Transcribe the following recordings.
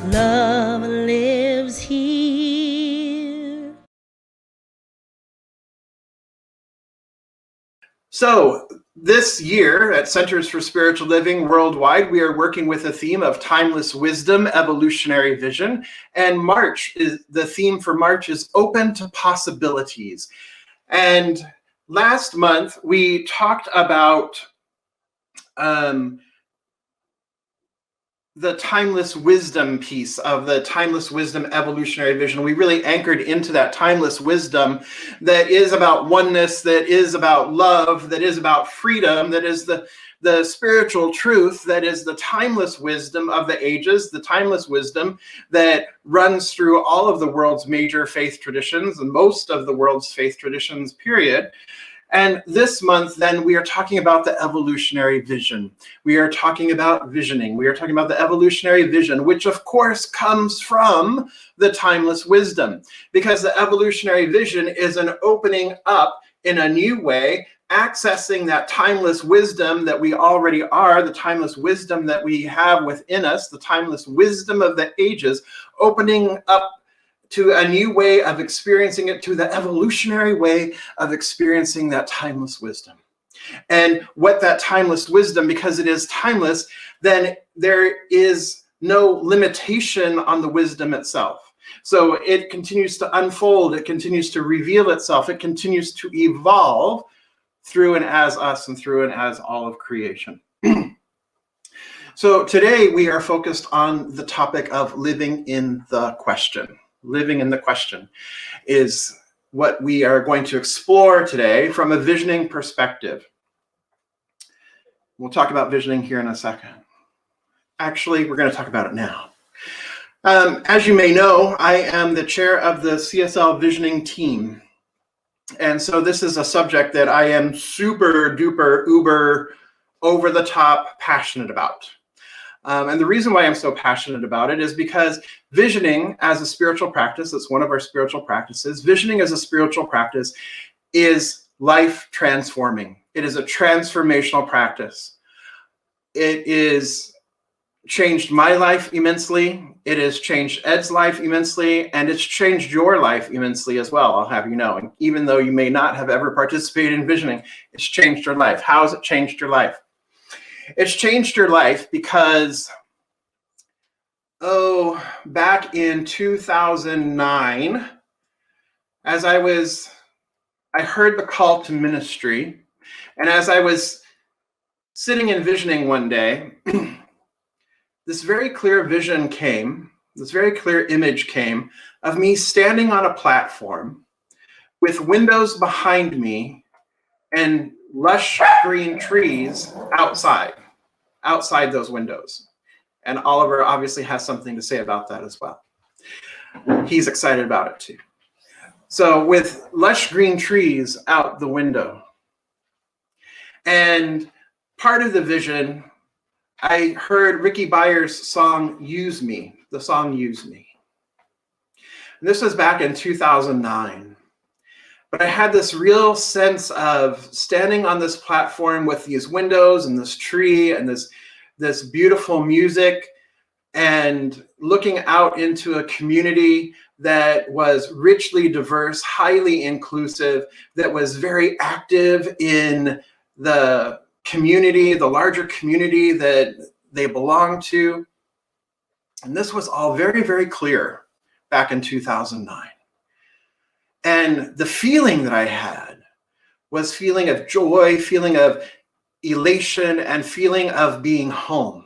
Love lives here. So this year at Centers for Spiritual Living Worldwide, we are working with a theme of timeless wisdom, evolutionary vision. And March is the theme for March is open to possibilities. And last month we talked about the timeless wisdom piece of the timeless wisdom evolutionary vision. We really anchored into that timeless wisdom that is about oneness, that is about love, that is about freedom, that is the spiritual truth, that is the timeless wisdom of the ages, the timeless wisdom that runs through all of the world's major faith traditions and most of the world's faith traditions, period. And this month, then, we are talking about the evolutionary vision. We are talking about visioning. We are talking about the evolutionary vision, which, of course, comes from the timeless wisdom, because the evolutionary vision is an opening up in a new way, accessing that timeless wisdom that we already are, the timeless wisdom that we have within us, the timeless wisdom of the ages, opening up to a new way of experiencing it, to the evolutionary way of experiencing that timeless wisdom. And what that timeless wisdom, because it is timeless, then there is no limitation on the wisdom itself. So it continues to unfold, it continues to reveal itself, it continues to evolve through and as us and through and as all of creation. So today we are focused on the topic of living in the question. Living in the question is what we are going to explore today from a visioning perspective. We'll talk about visioning here in a second. Actually, we're going to talk about it now. As you may know, I am the chair of the CSL visioning team. And so this is a subject that I am super duper uber over the top passionate about. And the reason why I'm so passionate about it is because visioning as a spiritual practice, it's one of our spiritual practices, visioning as a spiritual practice is life transforming. It is a transformational practice. It is changed my life immensely. It has changed Ed's life immensely, and it's changed your life immensely as well, I'll have you know. And even though you may not have ever participated in visioning, it's changed your life. How has it changed your life? It's changed your life because, back in 2009, as I heard the call to ministry, and as I was sitting and visioning one day, this very clear vision came, this very clear image came of me standing on a platform with windows behind me and lush green trees outside those windows. And Oliver obviously has something to say about that as well. He's excited about it too. So with lush green trees out the window, and part of the vision, I heard Ricky Byers' song, Use Me, the song Use Me. And this was back in 2009. But I had this real sense of standing on this platform with these windows and this tree and this beautiful music and looking out into a community that was richly diverse, highly inclusive, that was very active in the community, the larger community that they belonged to. And this was all very, very clear back in 2009. And the feeling that I had was feeling of joy, feeling of elation, and feeling of being home.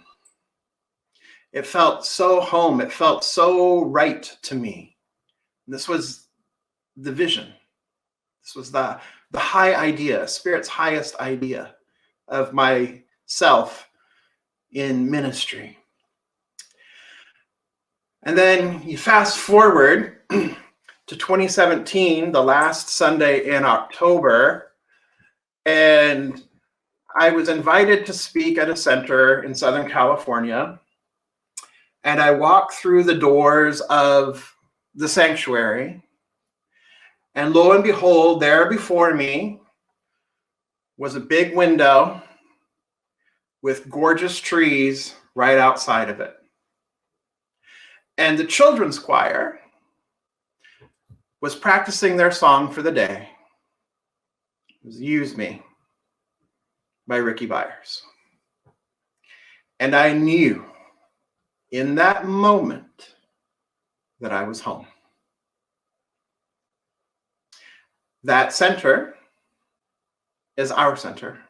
It felt so home. It felt so right to me. This was the vision. This was the high idea, Spirit's highest idea of myself in ministry. And then you fast forward to 2017, the last Sunday in October, and I was invited to speak at a center in Southern California. And I walked through the doors of the sanctuary, and lo and behold, there before me was a big window with gorgeous trees right outside of it. And the children's choir was practicing their song for the day. It was Use Me by Ricky Byers. And I knew in that moment that I was home. That center is our center,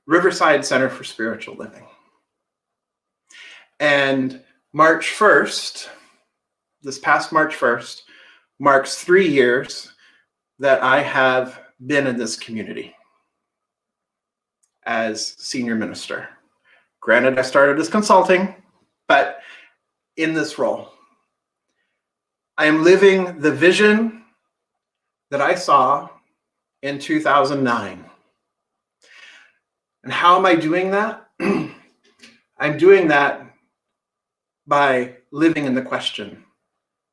Riverside Center for Spiritual Living. And March 1st, this past March 1st, marks 3 years that I have been in this community as senior minister. Granted, I started as consulting, but in this role, I am living the vision that I saw in 2009. And how am I doing that? I'm doing that by living in the question,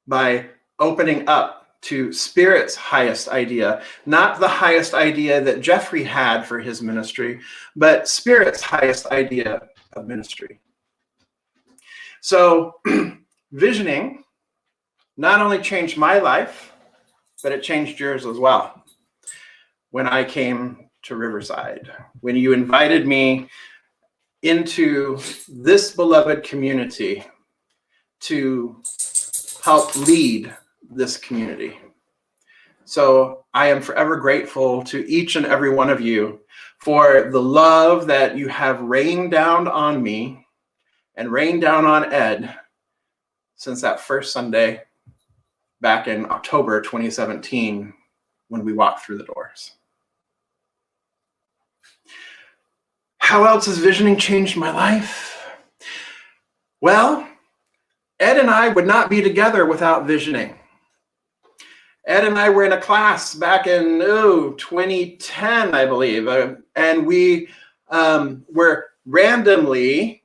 by opening up to Spirit's highest idea, not the highest idea that Jeffrey had for his ministry, but Spirit's highest idea of ministry. So visioning not only changed my life, but it changed yours as well. When I came to Riverside, when you invited me into this beloved community to help lead this community. So I am forever grateful to each and every one of you for the love that you have rained down on me and rained down on Ed since that first Sunday back in October 2017 when we walked through the doors. How else has visioning changed my life? Well, Ed and I would not be together without visioning. Ed and I were in a class back in 2010, I believe, and we were randomly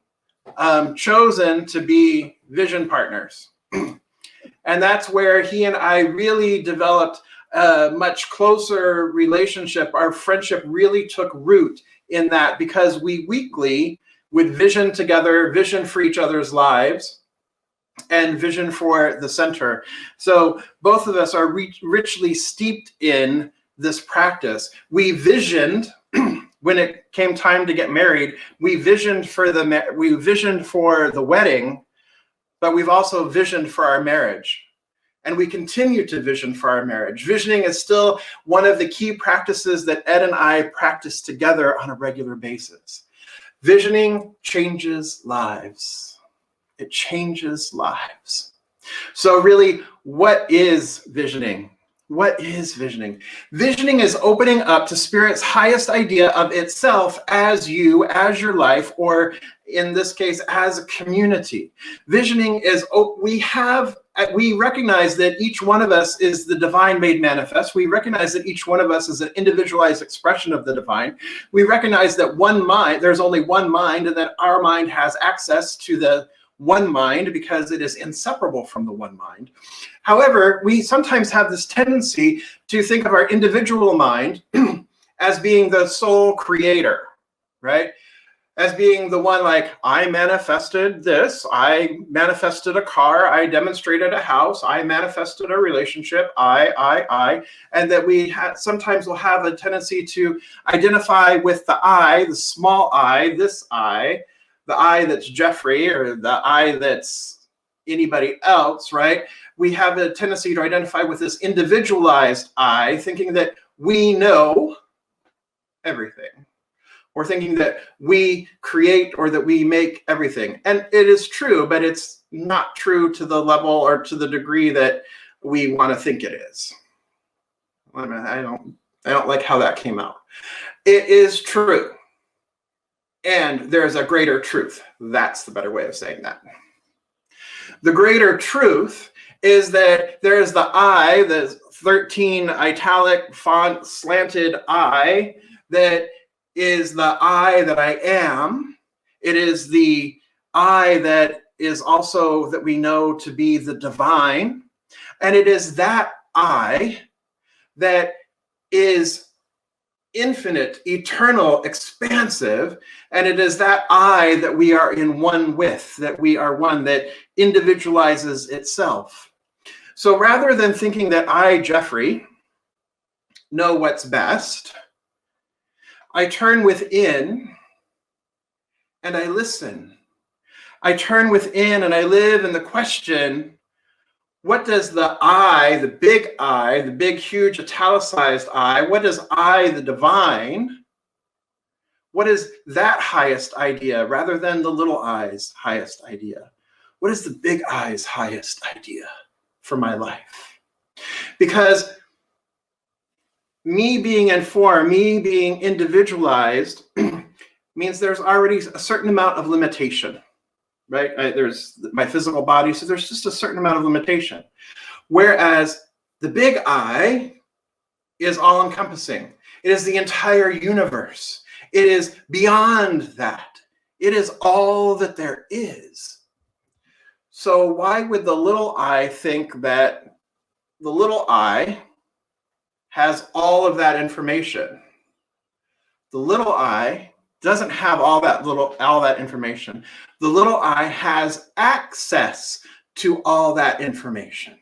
chosen to be vision partners. And that's where he and I really developed a much closer relationship. Our friendship really took root in that because we weekly would vision together, vision for each other's lives, and vision for the center. So both of us are richly steeped in this practice. We visioned when it came time to get married. We visioned for the wedding, but we've also visioned for our marriage. And we continue to vision for our marriage. Visioning is still one of the key practices that Ed and I practice together on a regular basis. Visioning changes lives. It changes lives. So really, what is visioning? What is visioning? Visioning is opening up to Spirit's highest idea of itself as you, as your life, or in this case, as a community. Visioning is, we recognize that each one of us is the divine made manifest. We recognize that each one of us is an individualized expression of the divine. We recognize that there's only one mind, and that our mind has access to the one mind because it is inseparable from the one mind. However, we sometimes have this tendency to think of our individual mind as being the sole creator, right? As being the one like, I manifested this, I manifested a car, I demonstrated a house, I manifested a relationship, and that we sometimes will have a tendency to identify with the I, the small I, this I, the I that's Jeffrey, or the I that's anybody else, right? We have a tendency to identify with this individualized I, thinking that we know everything. Or thinking that we create or that we make everything. And it is true, but it's not true to the level or to the degree that we want to think it is. I don't like how that came out. It is true. And there's a greater truth. That's the better way of saying that. The greater truth is that there's the I, the 13 italic font slanted I, that is the I that I am. It is the I that is also that we know to be the divine. And it is that I that is infinite, eternal, expansive, and it is that I that we are in one with, that we are one, that individualizes itself. So rather than thinking that I, Jeffrey, know what's best, I turn within and I listen. I turn within and I live in the question, what does the I, the big, huge, italicized I, what does I, the divine, what is that highest idea rather than the little I's highest idea? What is the big I's highest idea for my life? Because me being informed, me being individualized means there's already a certain amount of limitation, right? There's my physical body, so there's just a certain amount of limitation. Whereas the big I is all encompassing. It is the entire universe. It is beyond that. It is all that there is. So why would the little I think that the little I has all of that information? The little I doesn't have all that information. The little I has access to all that information.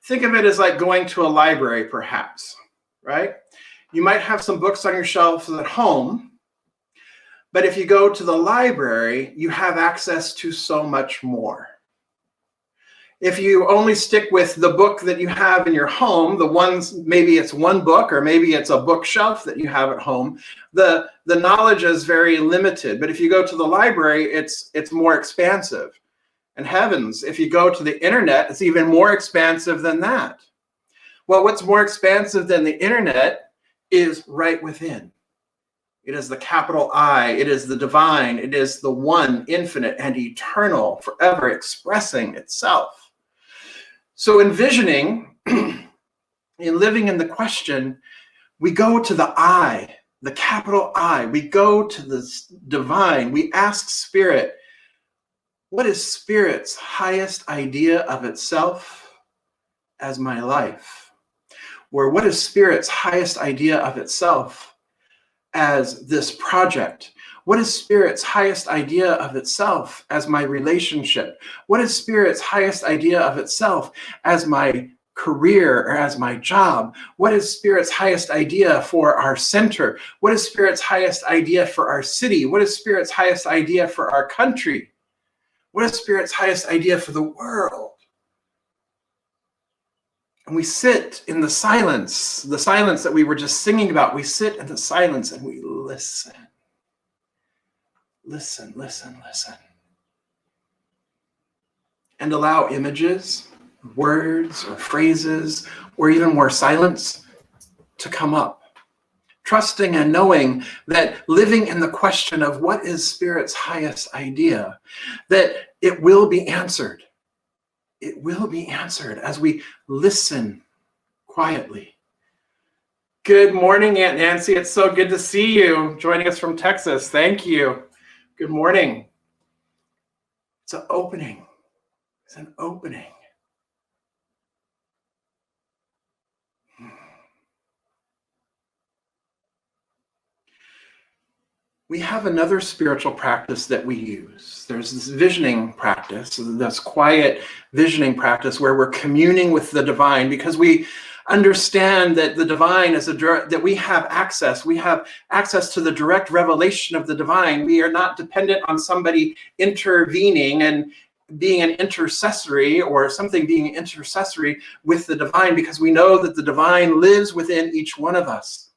Think of it as like going to a library, perhaps, right? You might have some books on your shelves at home, but if you go to the library, you have access to so much more. If you only stick with the book that you have in your home, the ones, maybe it's one book or maybe it's a bookshelf that you have at home, the knowledge is very limited. But if you go to the library, it's more expansive. And heavens, if you go to the internet, it's even more expansive than that. Well, what's more expansive than the internet is right within. It is the capital I, it is the divine, it is the one, infinite and eternal, forever expressing itself. So envisioning, in living in the question, we go to the I, the capital I, we go to the divine, we ask Spirit, what is Spirit's highest idea of itself as my life? Or what is Spirit's highest idea of itself as this project? What is Spirit's highest idea of itself as my relationship? What is Spirit's highest idea of itself as my career or as my job? What is Spirit's highest idea for our center? What is Spirit's highest idea for our city? What is Spirit's highest idea for our country? What is Spirit's highest idea for the world? And we sit in the silence that we were just singing about. We sit in the silence and we listen. Listen, listen, listen. And allow images, words, or phrases, or even more silence to come up. Trusting and knowing that living in the question of what is Spirit's highest idea, that it will be answered. It will be answered as we listen quietly. Good morning, Aunt Nancy. It's so good to see you joining us from Texas. Thank you. Good morning. It's an opening. It's an opening. We have another spiritual practice that we use. There's this visioning practice, this quiet visioning practice where we're communing with the divine because we understand that the divine is that we have access. We have access to the direct revelation of the divine. We are not dependent on somebody intervening and being an intercessory or something being intercessory with the divine because we know that the divine lives within each one of us.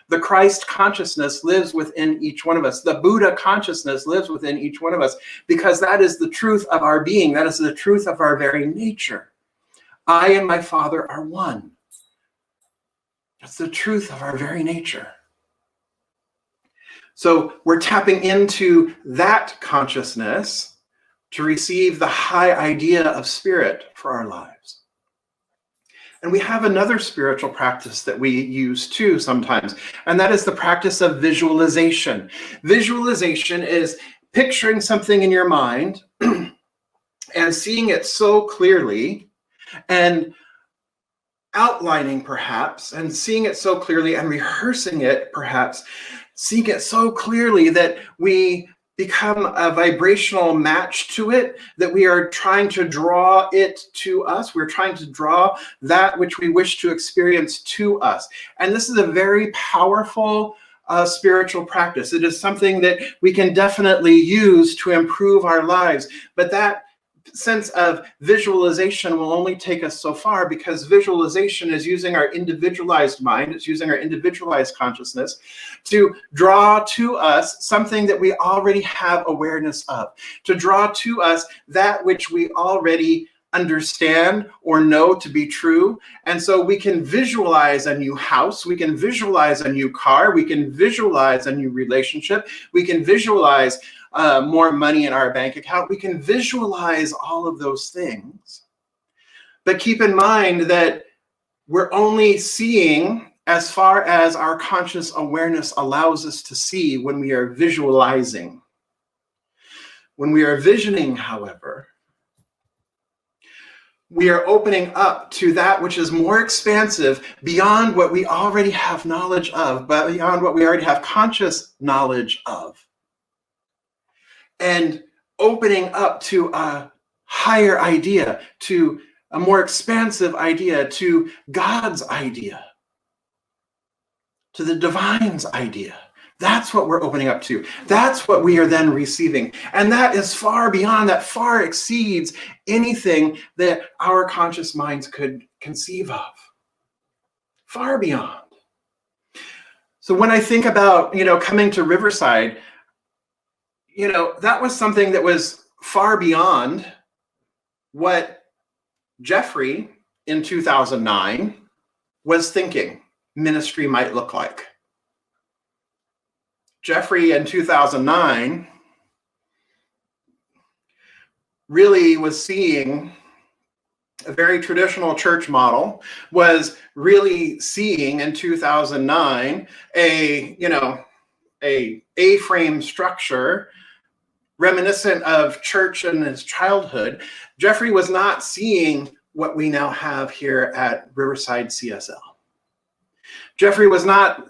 The Christ consciousness lives within each one of us. The Buddha consciousness lives within each one of us because that is the truth of our being. That is the truth of our very nature. I and my Father are one. That's the truth of our very nature. So we're tapping into that consciousness to receive the high idea of Spirit for our lives. And we have another spiritual practice that we use too sometimes, and that is the practice of visualization. Visualization is picturing something in your mind and seeing it so clearly and outlining perhaps, and seeing it so clearly and rehearsing it perhaps, seeing it so clearly that we become a vibrational match to it, that we are trying to draw it to us. We're trying to draw that which we wish to experience to us. And this is a very powerful spiritual practice. It is something that we can definitely use to improve our lives. But that sense of visualization will only take us so far, because visualization is using our individualized mind, it's using our individualized consciousness to draw to us something that we already have awareness of, to draw to us that which we already understand or know to be true. And so we can visualize a new house, we can visualize a new car, we can visualize a new relationship, we can visualize more money in our bank account. We can visualize all of those things. But keep in mind that we're only seeing as far as our conscious awareness allows us to see when we are visualizing. When we are visioning, however, we are opening up to that which is more expansive, beyond what we already have knowledge of, but beyond what we already have conscious knowledge of. And opening up to a higher idea, to a more expansive idea, to God's idea, to the divine's idea. That's what we're opening up to. That's what we are then receiving. And that is far beyond, that far exceeds anything that our conscious minds could conceive of. Far beyond. So when I think about, coming to Riverside, that was something that was far beyond what Jeffrey in 2009 was thinking ministry might look like. Jeffrey in 2009 really was seeing a very traditional church model, was really seeing in 2009 a A-frame structure reminiscent of church in his childhood. Jeffrey was not seeing what we now have here at Riverside CSL. Jeffrey was not,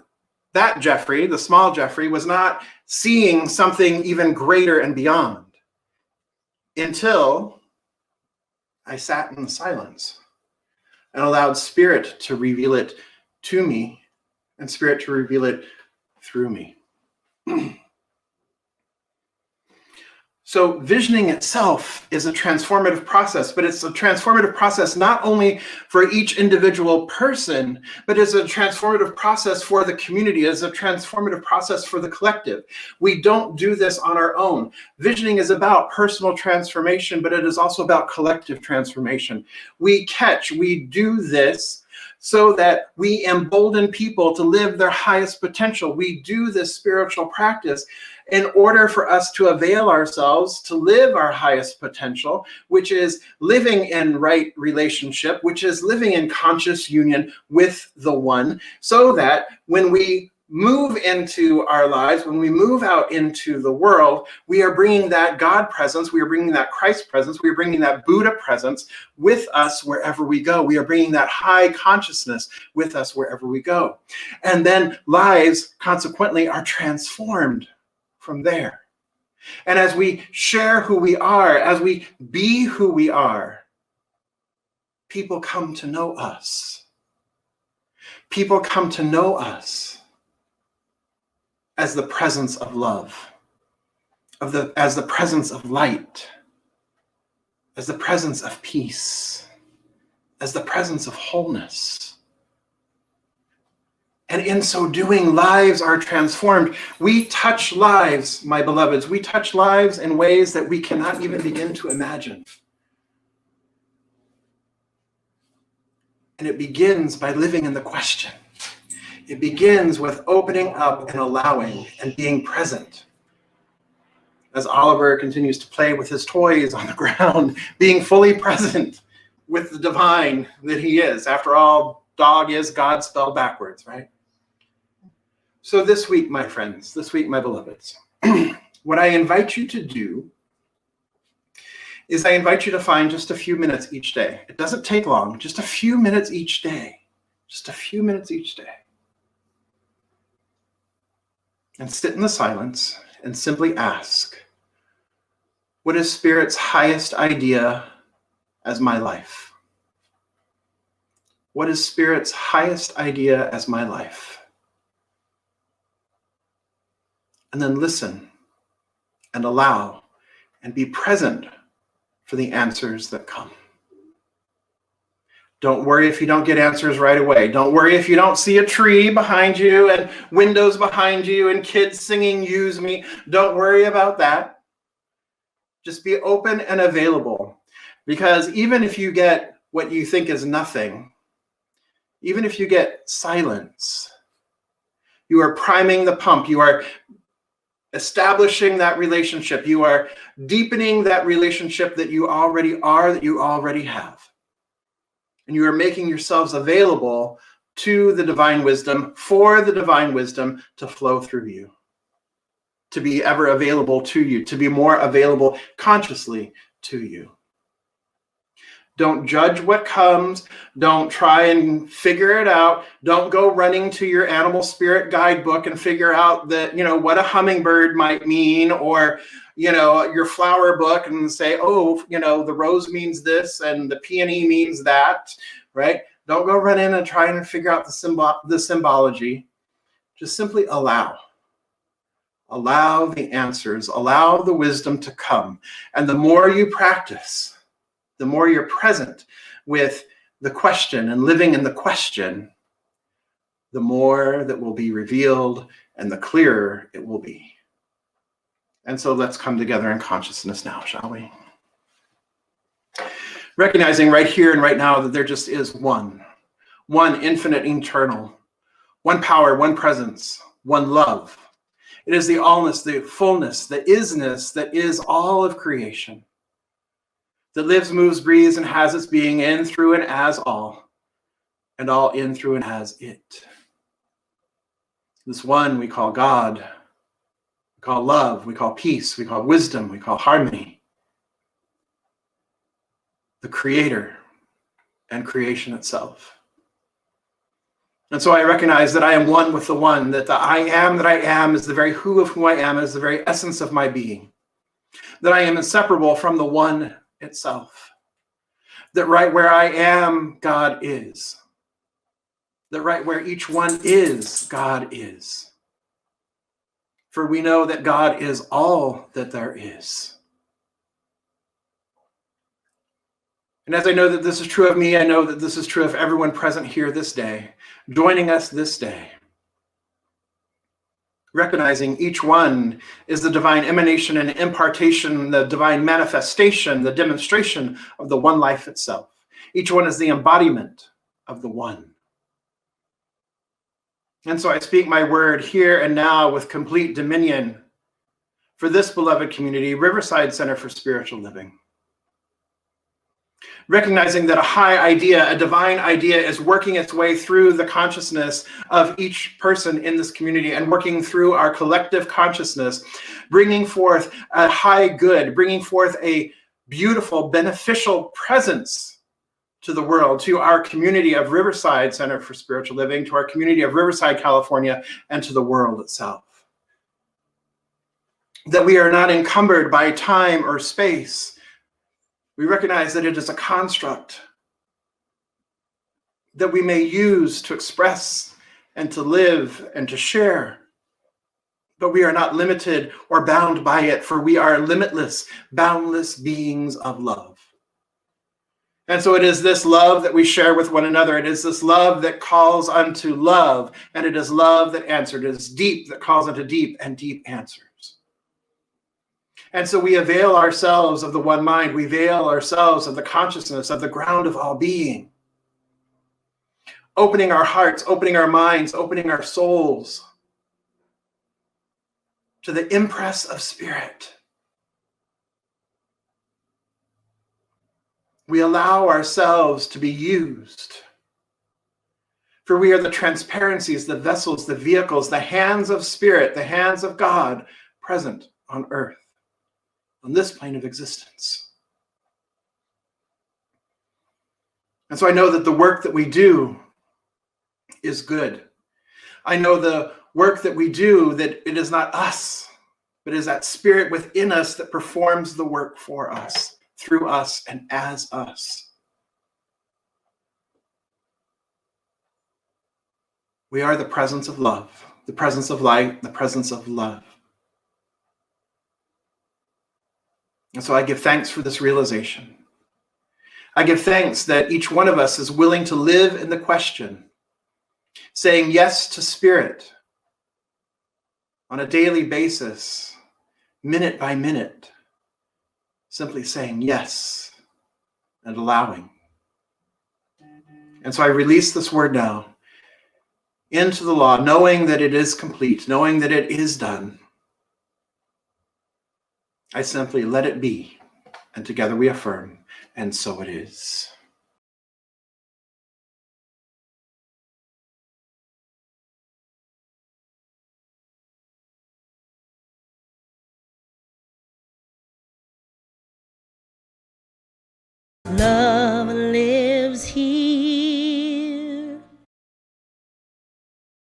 that Jeffrey, the small Jeffrey, was not seeing something even greater and beyond, until I sat in silence and allowed Spirit to reveal it to me, and Spirit to reveal it through me. So visioning itself is a transformative process, but it's a transformative process not only for each individual person, but it's a transformative process for the community. It's a transformative process for the collective. We don't do this on our own. Visioning is about personal transformation, but it is also about collective transformation. We do this so that we embolden people to live their highest potential. We do this spiritual practice in order for us to avail ourselves to live our highest potential, which is living in right relationship, which is living in conscious union with the one, so that when we move into our lives, when we move out into the world, we are bringing that God presence, we are bringing that Christ presence, we are bringing that Buddha presence with us wherever we go. We are bringing that high consciousness with us wherever we go. And then lives, consequently, are transformed from there. And as we share who we are, as we be who we are, people come to know us. People come to know us as the presence of love, as the presence of light, as the presence of peace, as the presence of wholeness. And in so doing, lives are transformed. We touch lives, my beloveds. We touch lives in ways that we cannot even begin to imagine. And it begins by living in the question. It begins with opening up and allowing and being present. As Oliver continues to play with his toys on the ground, being fully present with the divine that he is. After all, dog is God spelled backwards, right? So this week, my friends, this week, my beloveds, what I invite you to do is I invite you to find just a few minutes each day. It doesn't take long, just a few minutes each day just a few minutes each day. And sit in the silence and simply ask, what is Spirit's highest idea as my life? What is Spirit's highest idea as my life? And then listen and allow and be present for the answers that come. Don't worry if you don't get answers right away. Don't worry if you don't see a tree behind you and windows behind you and kids singing "Use Me." Don't worry about that. Just be open and available. Because even if you get what you think is nothing, even if you get silence, you are priming the pump. You are establishing that relationship. You are deepening that relationship that you already are, that you already have. And you are making yourselves available to the divine wisdom, for the divine wisdom to flow through you, to be ever available to you, to be more available consciously to you. Don't judge what comes. Don't try and figure it out. Don't go running to your animal spirit guidebook and figure out that, what a hummingbird might mean, or, your flower book and say, oh, the rose means this and the peony means that, right? Don't go run in and try and figure out the symbology. Just simply allow. Allow the answers. Allow the wisdom to come. And the more you practice, the more you're present with the question and living in the question, the more that will be revealed and the clearer it will be. And so let's come together in consciousness now, shall we? Recognizing right here and right now that there just is one infinite, eternal, one power, one presence, one love. It is the allness, the fullness, the isness that is all of creation, that lives, moves, breathes, and has its being in, through, and as all, and all in, through, and as it. This one we call God, we call love, we call peace, we call wisdom, we call harmony. The Creator and creation itself. And so I recognize that I am one with the one, that the I am is the very who of who I am, is the very essence of my being. That I am inseparable from the one itself. That right where I am, God is. That right where each one is, God is. For we know that God is all that there is. And as I know that this is true of me, I know that this is true of everyone present here this day, joining us this day. Recognizing each one is the divine emanation and impartation, the divine manifestation, the demonstration of the one life itself. Each one is the embodiment of the one. And so I speak my word here and now with complete dominion for this beloved community, Riverside Center for Spiritual Living. Recognizing that a high idea, a divine idea, is working its way through the consciousness of each person in this community and working through our collective consciousness, bringing forth a high good, bringing forth a beautiful, beneficial presence to the world, to our community of Riverside Center for Spiritual Living, to our community of Riverside, California, and to the world itself. That we are not encumbered by time or space. We recognize that it is a construct that we may use to express and to live and to share. But we are not limited or bound by it, for we are limitless, boundless beings of love. And so it is this love that we share with one another. It is this love that calls unto love, and it is love that answers. It is deep that calls unto deep, and deep answers. And so we avail ourselves of the one mind. We avail ourselves of the consciousness of the ground of all being. Opening our hearts, opening our minds, opening our souls to the impress of spirit. We allow ourselves to be used. For we are the transparencies, the vessels, the vehicles, the hands of spirit, the hands of God present on earth, on this plane of existence. And so I know that the work that we do is good. I know the work that we do, that it is not us, but it is that Spirit within us that performs the work for us, through us, and as us. We are the presence of love, the presence of light, the presence of love. And so I give thanks for this realization. I give thanks that each one of us is willing to live in the question, saying yes to Spirit on a daily basis, minute by minute, simply saying yes and allowing. And so I release this word now into the law, knowing that it is complete, knowing that it is done. I simply let it be, and together we affirm, and so it is. Love lives here.